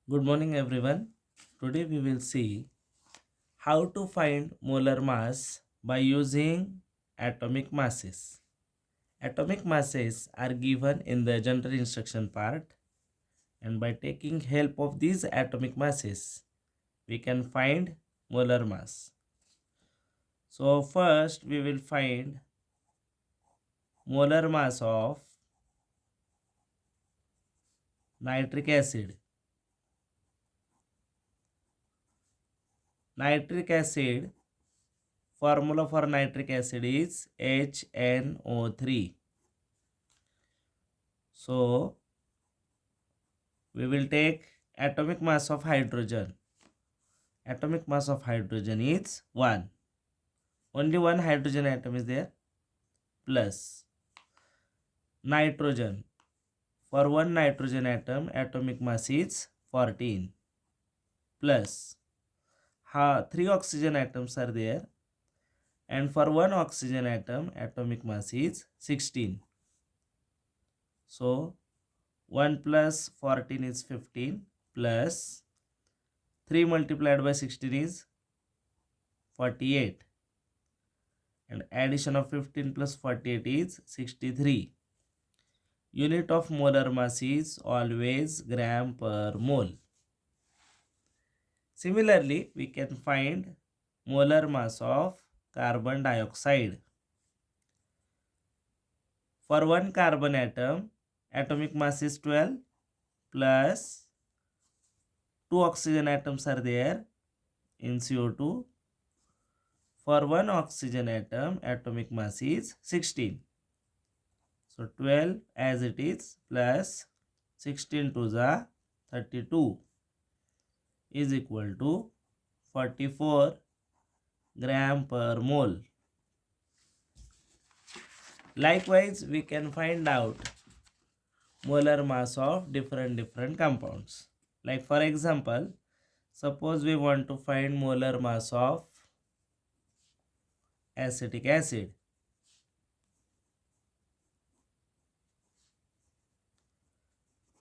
Good morning, everyone. Today we will see how to find molar mass by using atomic masses. Atomic masses are given in the general instruction part, and by taking help of these atomic masses, we can find molar mass. So first we will find molar mass of nitric acid. Nitric acid, formula for nitric acid is HNO3. So we will take atomic mass of hydrogen. Atomic mass of hydrogen is 1. Only one hydrogen atom is there. Plus nitrogen. For one nitrogen atom, atomic mass is 14. Plus 3 oxygen atoms are there. And for one oxygen atom, atomic mass is 16. So 1 plus 14 is 15. Plus 3 multiplied by 16 is 48. And addition of 15 plus 48 is 63. Unit of molar mass is always gram per mole. Similarly, we can find molar mass of carbon dioxide. For one carbon atom, atomic mass is 12 plus 2 oxygen atoms are there in CO2. For one oxygen atom, atomic mass is 16. So 12 as it is plus 16 to the 32 is equal to 44 gram per mole. Likewise, we can find out molar mass of different compounds. Like for example, suppose we want to find molar mass of acetic acid.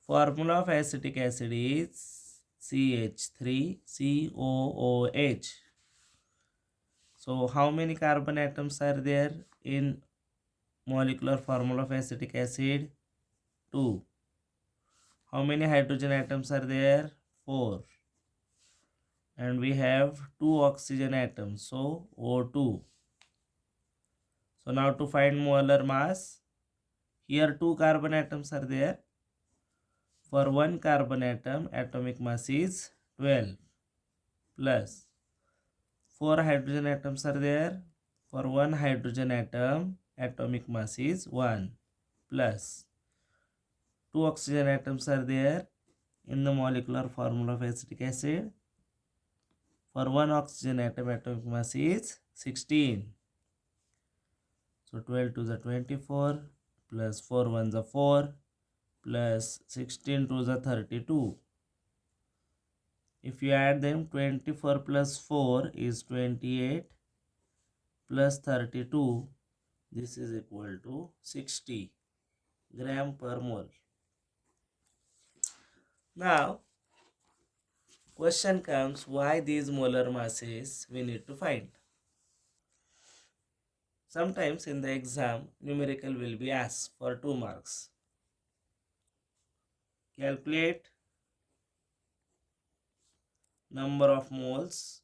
Formula of acetic acid is CH3COOH. So how many carbon atoms are there in molecular formula of acetic acid? 2. How many hydrogen atoms are there? 4. And we have 2 oxygen atoms, so O2. So now to find molar mass, here 2 carbon atoms are there. For one carbon atom, atomic mass is 12 plus 4 hydrogen atoms are there. For one hydrogen atom, atomic mass is 1 plus 2 oxygen atoms are there in the molecular formula of acetic acid. For one oxygen atom, atomic mass is 16. So 12 to the 24 plus 4 1 the 4 plus 16 to the 32. If you add them, 24 plus 4 is 28 plus 32. This is equal to 60 gram per mole. Now, question comes, why these molar masses we need to find? Sometimes in the exam, numerical will be asked for 2 marks. Calculate number of moles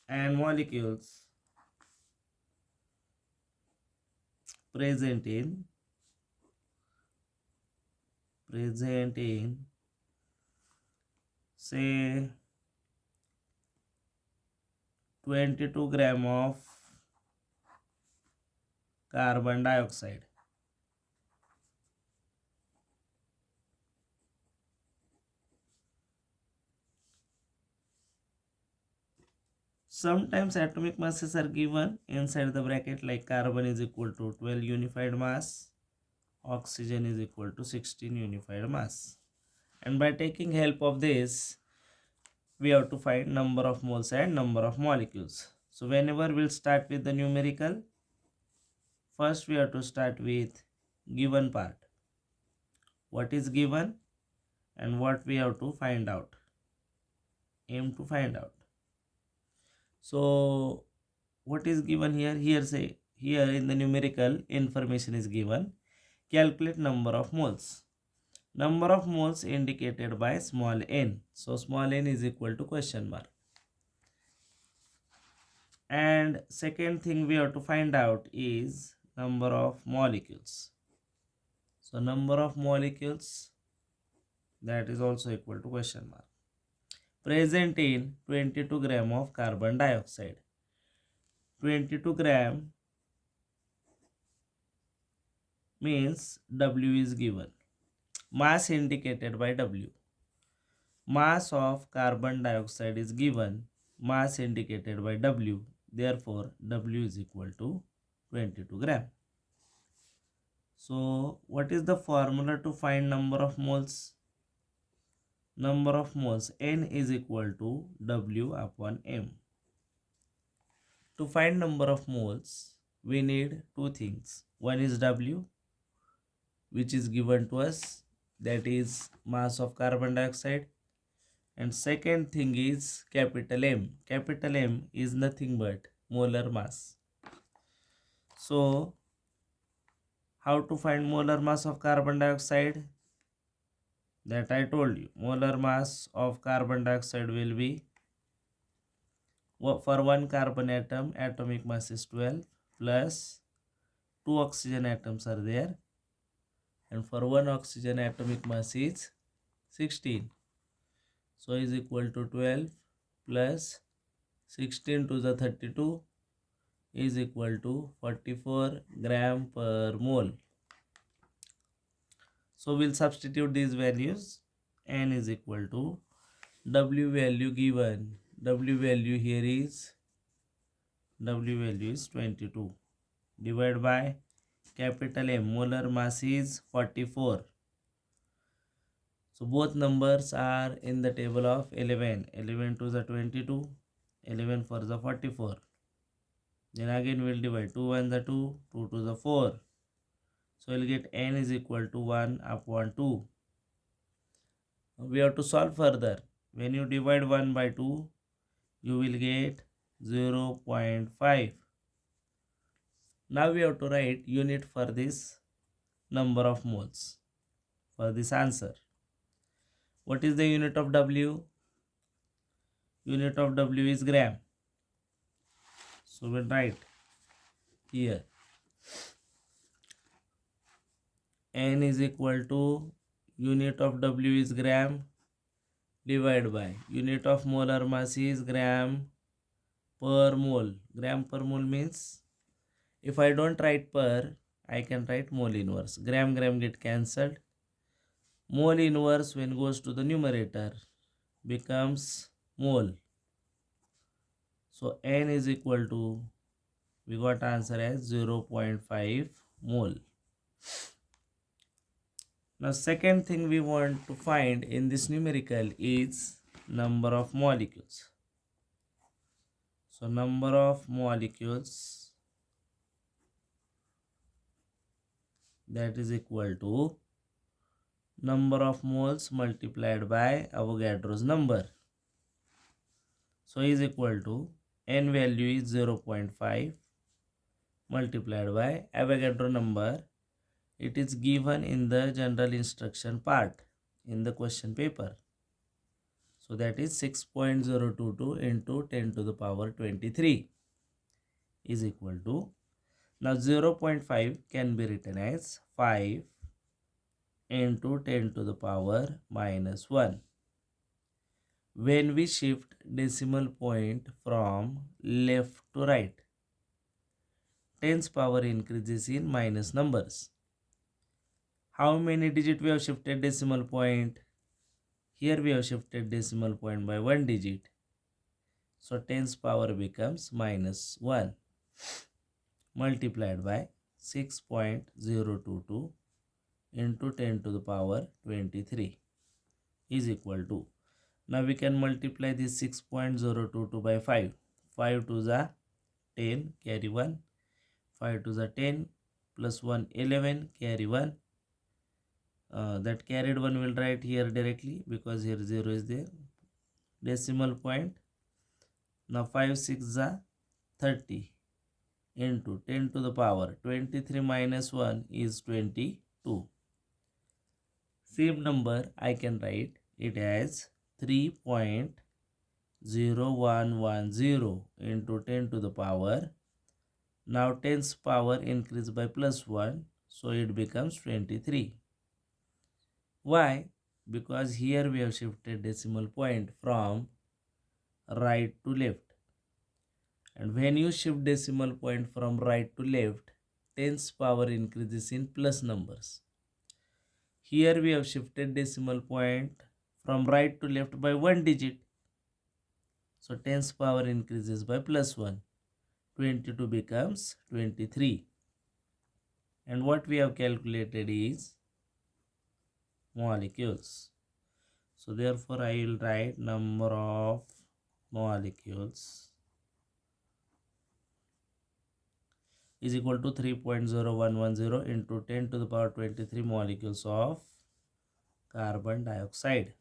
and molecules present in say 22 gram of carbon dioxide. Sometimes atomic masses are given inside the bracket, like carbon is equal to 12 unified mass, oxygen is equal to 16 unified mass. And by taking help of this, we have to find number of moles and number of molecules. So whenever we'll start with the numerical, first we have to start with given part. what is given and what we have to find out, aim to find out. So what is given here? Here in the numerical information is given. Calculate number of moles. Number of moles indicated by small n. So small n is equal to question mark. And second thing we have to find out is number of molecules. So number of molecules, that is also equal to question mark. Present in 22 gram of carbon dioxide. 22 gram means W is given. Mass indicated by W. Mass of carbon dioxide is given. Mass indicated by W. Therefore, W is equal to 22 gram. So, what is the formula to find number of moles? Number of moles, N is equal to W upon M. To find number of moles, we need two things. One is W, which is given to us, that is mass of carbon dioxide. And second thing is capital M. Capital M is nothing but molar mass. So, how to find molar mass of carbon dioxide? That I told you. Molar mass of carbon dioxide will be, for one carbon atom, atomic mass is 12 plus 2 oxygen atoms are there, and for one oxygen atomic mass is 16. So is equal to 12 plus 16 to the 32 is equal to 44 gram per mole. So we'll substitute these values. N is equal to W value given. W value here is 22. Divided by capital M. Molar mass is 44. So both numbers are in the table of 11. 11 to the 22. 11 for the 44. Then again we'll divide 2 1 the 2. 2 to the 4. So we'll get N is equal to 1 upon 2. We have to solve further. When you divide 1 by 2, you will get 0.5. Now we have to write unit for this number of moles for this answer. What is the unit of W? Unit of W is gram. So we'll write here N is equal to unit of W is gram divided by unit of molar mass is gram per mole. Gram per mole means if I don't write per, I can write mole inverse. Gram get cancelled. Mole inverse when goes to the numerator becomes mole. So N is equal to, we got answer as 0.5 mole. Now second thing we want to find in this numerical is number of molecules. So number of molecules, that is equal to number of moles multiplied by Avogadro's number. So is equal to N value is 0.5 multiplied by Avogadro number. It is given in the general instruction part in the question paper. So that is 6.022 into 10 to the power 23 is equal to, now 0.5 can be written as 5 into 10 to the power minus 1. When we shift decimal point from left to right, tens power increases in minus numbers. How many digit we have shifted decimal point? Here we have shifted decimal point by 1 digit. So tens power becomes minus 1 multiplied by 6.022 into 10 to the power 23 is equal to, now we can multiply this 6.022 by 5. 5 to the 10, carry 1. 5 to the 10 plus 1, 11, carry 1. that carried one will write here directly because here 0 is there. Decimal point. Now 5 6 are 30 into 10 to the power 23 minus 1 is 22. Same number I can write it as 3.0110 into 10 to the power. Now 10's power increased by plus 1, so it becomes 23. Why? Because here we have shifted decimal point from right to left. And when you shift decimal point from right to left, 10's power increases in plus numbers. Here we have shifted decimal point from right to left by 1 digit. So 10's power increases by plus 1. 22 becomes 23. And what we have calculated is molecules. So therefore I will write number of molecules is equal to 3.0110 into 10 to the power 23 molecules of carbon dioxide.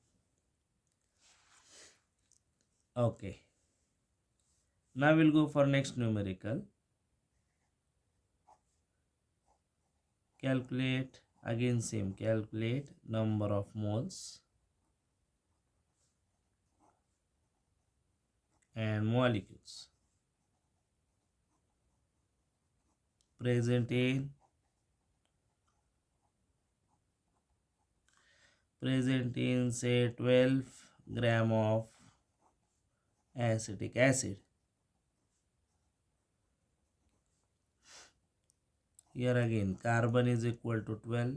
Okay. Now we'll go for next numerical. Calculate, again same, calculate number of moles and molecules present in say 12 gram of acetic acid. Here again carbon is equal to 12,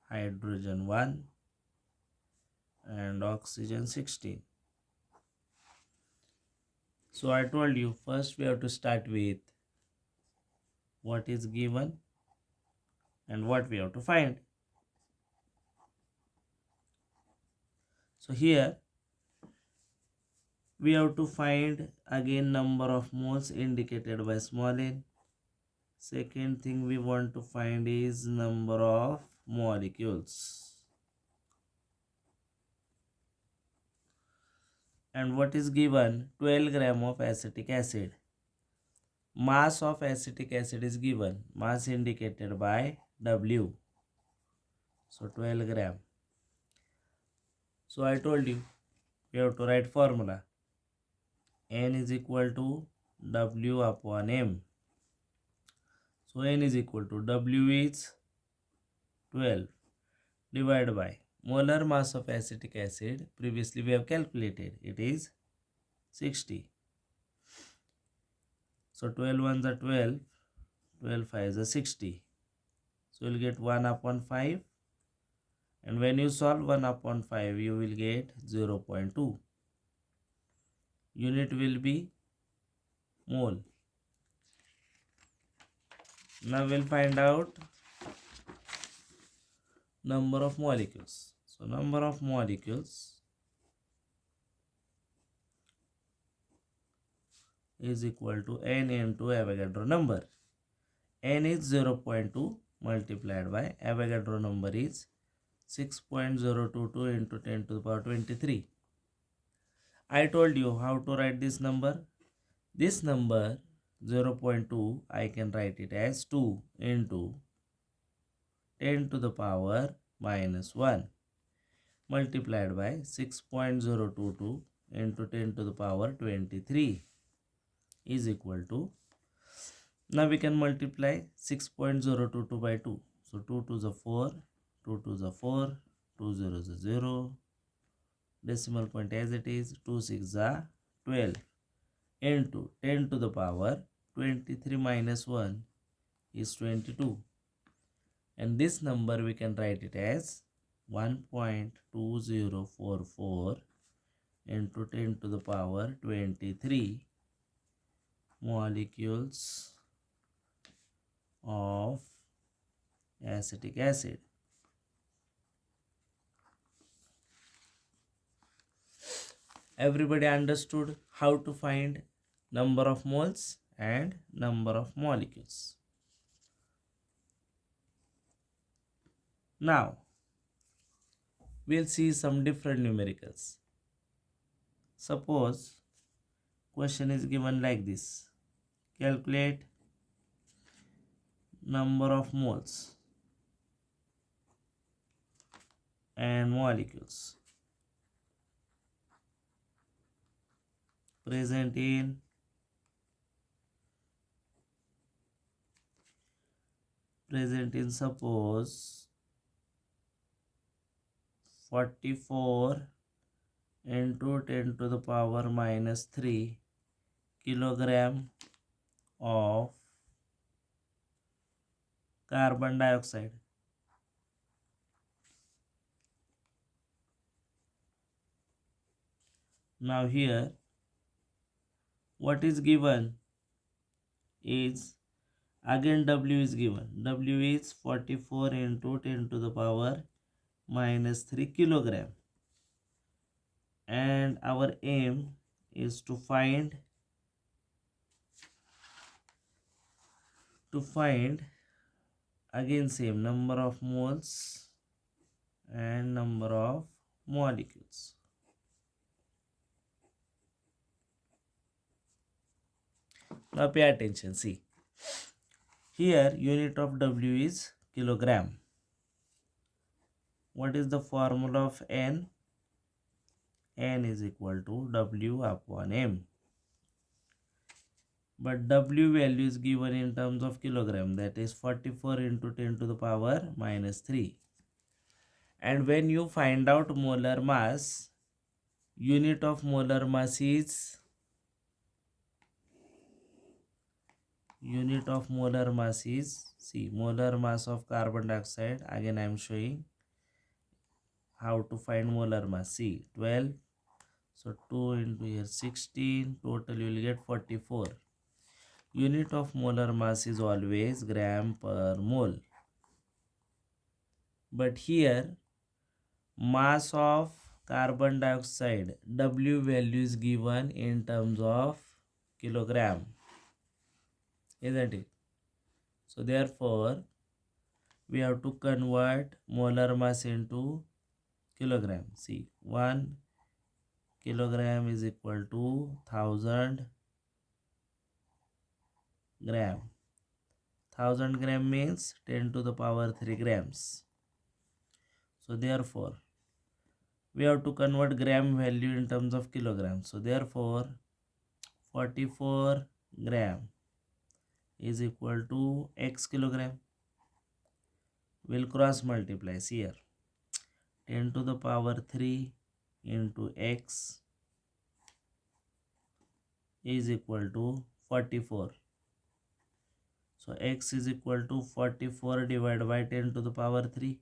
hydrogen 1 and oxygen 16. So I told you first we have to start with what is given and what we have to find. So here we have to find again number of moles indicated by small n. Second thing we want to find is number of molecules. And what is given? 12 gram of acetic acid. Mass of acetic acid is given. Mass indicated by W. So 12 gram. So I told you we have to write formula. N is equal to W upon M. So N is equal to W is 12 divided by molar mass of acetic acid. Previously we have calculated. It is 60. So 12 ones are 12. 12 5s are 60. So you will get 1 upon 5. And when you solve 1 upon 5, you will get 0.2. Unit will be mole. Now we'll find out number of molecules. So number of molecules is equal to N into Avogadro number. N is 0.2 multiplied by Avogadro number is 6.022 into 10 to the power 23. I told you how to write this number. This number 0.2 I can write it as 2 into 10 to the power minus 1 multiplied by 6.022 into 10 to the power 23 is equal to, now we can multiply 6.022 by 2. So 2 to the 4, 2 to the 4, 2 0 is 0, decimal point as it is, 2 6 are 12 into 10 to the power 23 minus 1 is 22. And this number we can write it as 1.2044 into 10 to the power 23 molecules of acetic acid. Everybody understood how to find number of moles and number of molecules. Now we'll see some different numericals. Suppose question is given like this: calculate number of moles and molecules present in suppose 44 into 10 to the power minus 3 kilogram of carbon dioxide. Now here what is given is, again W is given. W is 44 into 10 to the power minus 3 kilogram, and our aim is to find again same number of moles and number of molecules. Now pay attention, see here unit of W is kilogram. What is the formula of N? N is equal to W upon M. But W value is given in terms of kilogram, that is 44 into 10 to the power minus 3. And when you find out molar mass, unit of molar mass is see molar mass of carbon dioxide. Again I am showing how to find molar mass. See 12, so 2 into here 16, total you will get 44. Unit of molar mass is always gram per mole, but here mass of carbon dioxide W value is given in terms of kilogram, isn't it? So therefore we have to convert molar mass into kilogram. See 1 kilogram is equal to 1000 gram. 1000 gram means 10 to the power 3 grams. So therefore we have to convert gram value in terms of kilogram. So therefore 44 gram is equal to x kilogram. We'll cross multiply here. 10 to the power 3 into x is equal to 44. So x is equal to 44 divided by 10 to the power 3.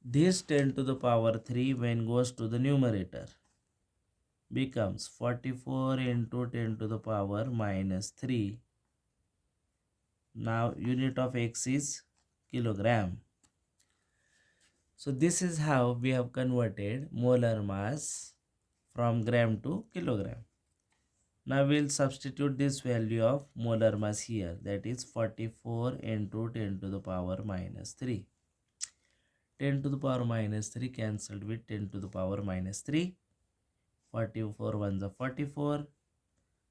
This 10 to the power 3 when goes to the numerator becomes 44 into 10 to the power minus 3. Now unit of x is kilogram. So this is how we have converted molar mass from gram to kilogram. Now we'll substitute this value of molar mass here, that is 44 into 10 to the power minus 3. 10 to the power minus 3 cancelled with 10 to the power minus 3. 44 ones are 44.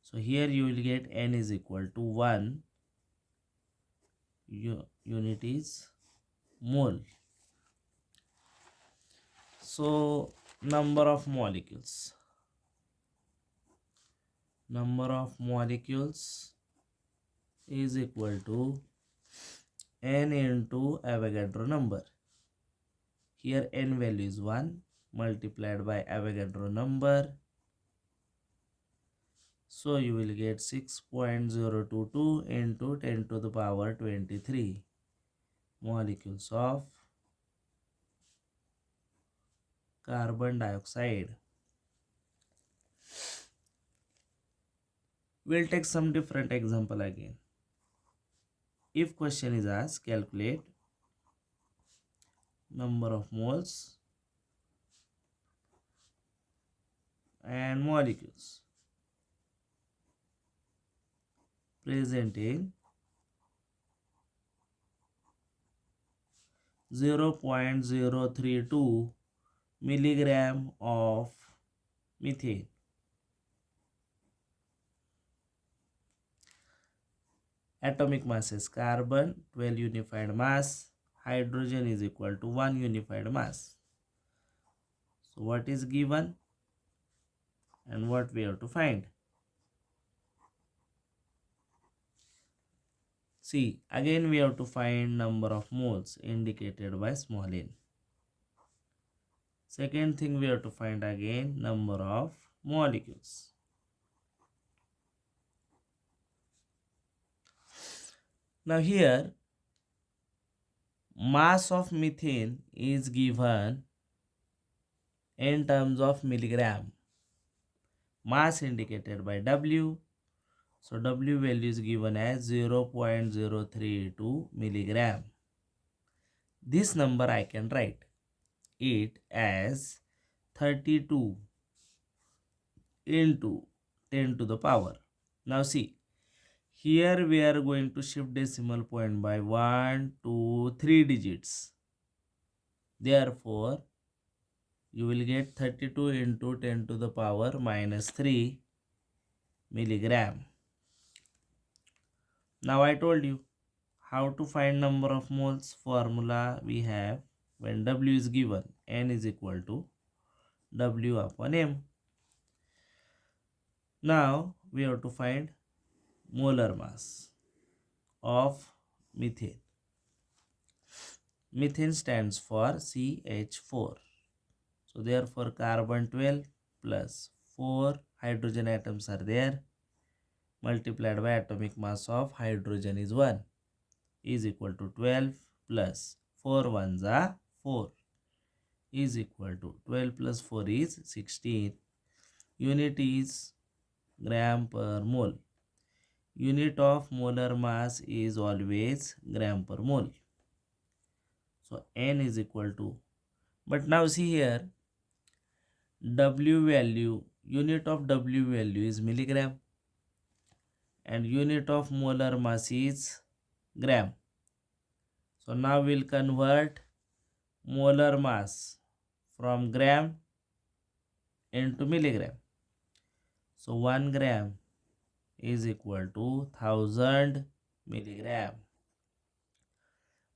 So here you will get N is equal to 1. Unit is mole. So number of molecules. Number of molecules is equal to N into Avogadro number. Here N value is 1 multiplied by Avogadro number. So you will get 6.022 into 10 to the power 23 molecules of carbon dioxide. We'll take some different example again. If question is asked, calculate number of moles and molecules present in 0.032 milligram of methane. Atomic masses: carbon 12 unified mass, hydrogen is equal to 1 unified mass. So what is given and what we have to find? See, again we have to find number of moles indicated by small n. Second thing, we have to find again number of molecules. Now here mass of methane is given in terms of milligram. Mass indicated by W. So W value is given as 0.032 milligram. This number I can write it as 32 into 10 to the power. Now see, here we are going to shift decimal point by 1, 2, 3 digits. Therefore, you will get 32 into 10 to the power minus 3 milligram. Now I told you how to find number of moles. Formula we have when W is given, N is equal to W upon M. Now we have to find molar mass of methane. Methane stands for CH4. So therefore carbon 12 plus 4 hydrogen atoms are there, multiplied by atomic mass of hydrogen is 1, is equal to 12 plus 4 ones are 4, is equal to 12 plus 4 is 16. Unit is gram per mole. Unit of molar mass is always gram per mole. So N is equal to, but now see here, W value, unit of W value is milligram and unit of molar mass is gram. So now we'll convert molar mass from gram into milligram. So 1 gram is equal to 1000 milligram.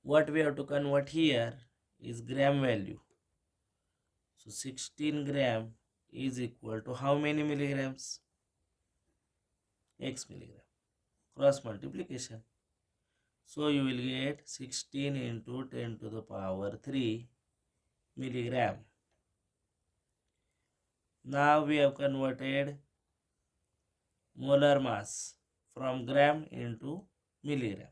What we have to convert here is gram value. So 16 gram is equal to how many milligrams? X milligram. Cross multiplication. So you will get 16 into 10 to the power 3 milligram. Now we have converted molar mass from gram into milligram.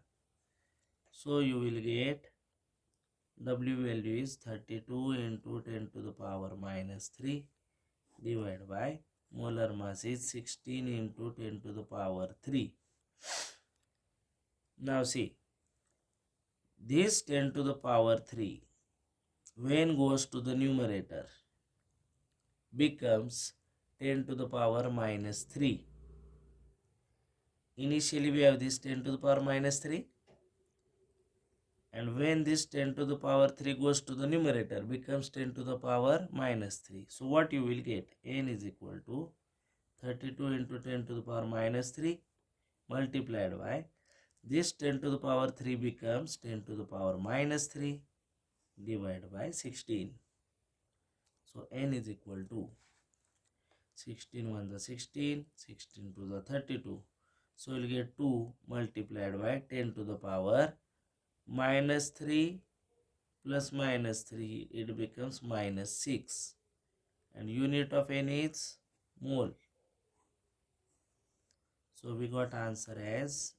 So you will get W value is 32 into 10 to the power minus 3 divided by molar mass is 16 into 10 to the power 3. Now see, this 10 to the power 3 when goes to the numerator becomes 10 to the power minus 3. Initially we have this 10 to the power minus 3, and when this 10 to the power 3 goes to the numerator becomes 10 to the power minus 3. So what you will get? N is equal to 32 into 10 to the power minus 3 multiplied by this 10 to the power 3 becomes 10 to the power minus 3 divided by 16. So N is equal to 16 1 the 16, 16 to the 32. So we'll get 2 multiplied by 10 to the power minus 3 plus minus 3, it becomes minus 6. And unit of N is mole. So we got answer as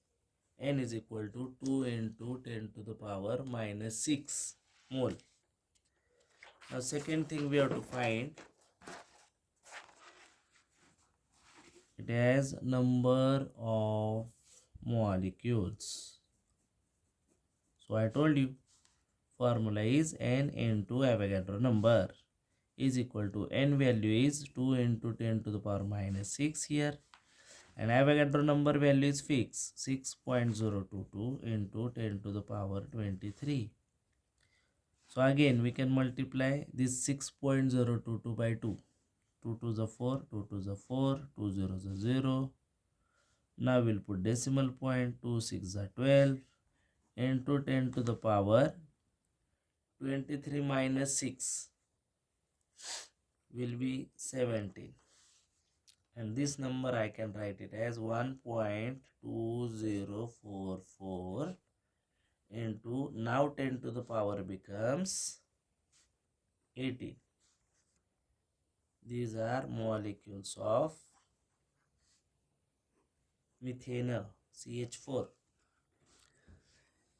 N is equal to 2 into 10 to the power minus 6 mole. Now second thing we have to find, it has number of molecules. So I told you formula is N into Avogadro number is equal to N value is 2 into 10 to the power minus 6 here, and Avogadro number value is fixed 6.022 into 10 to the power 23. So again we can multiply this 6.022 by 2. 2 to the 4, 2 to the 4, 2 0 the 0. Now we'll put decimal point, 2 6 are 12 into 10 to the power 23 minus 6 will be 17. And this number I can write it as 1.2044 into, now 10 to the power becomes 18. These are molecules of methanol, CH4.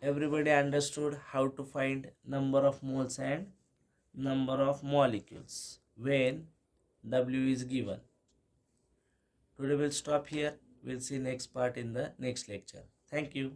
Everybody understood how to find number of moles and number of molecules when W is given. Today we'll stop here. We'll see next part in the next lecture. Thank you.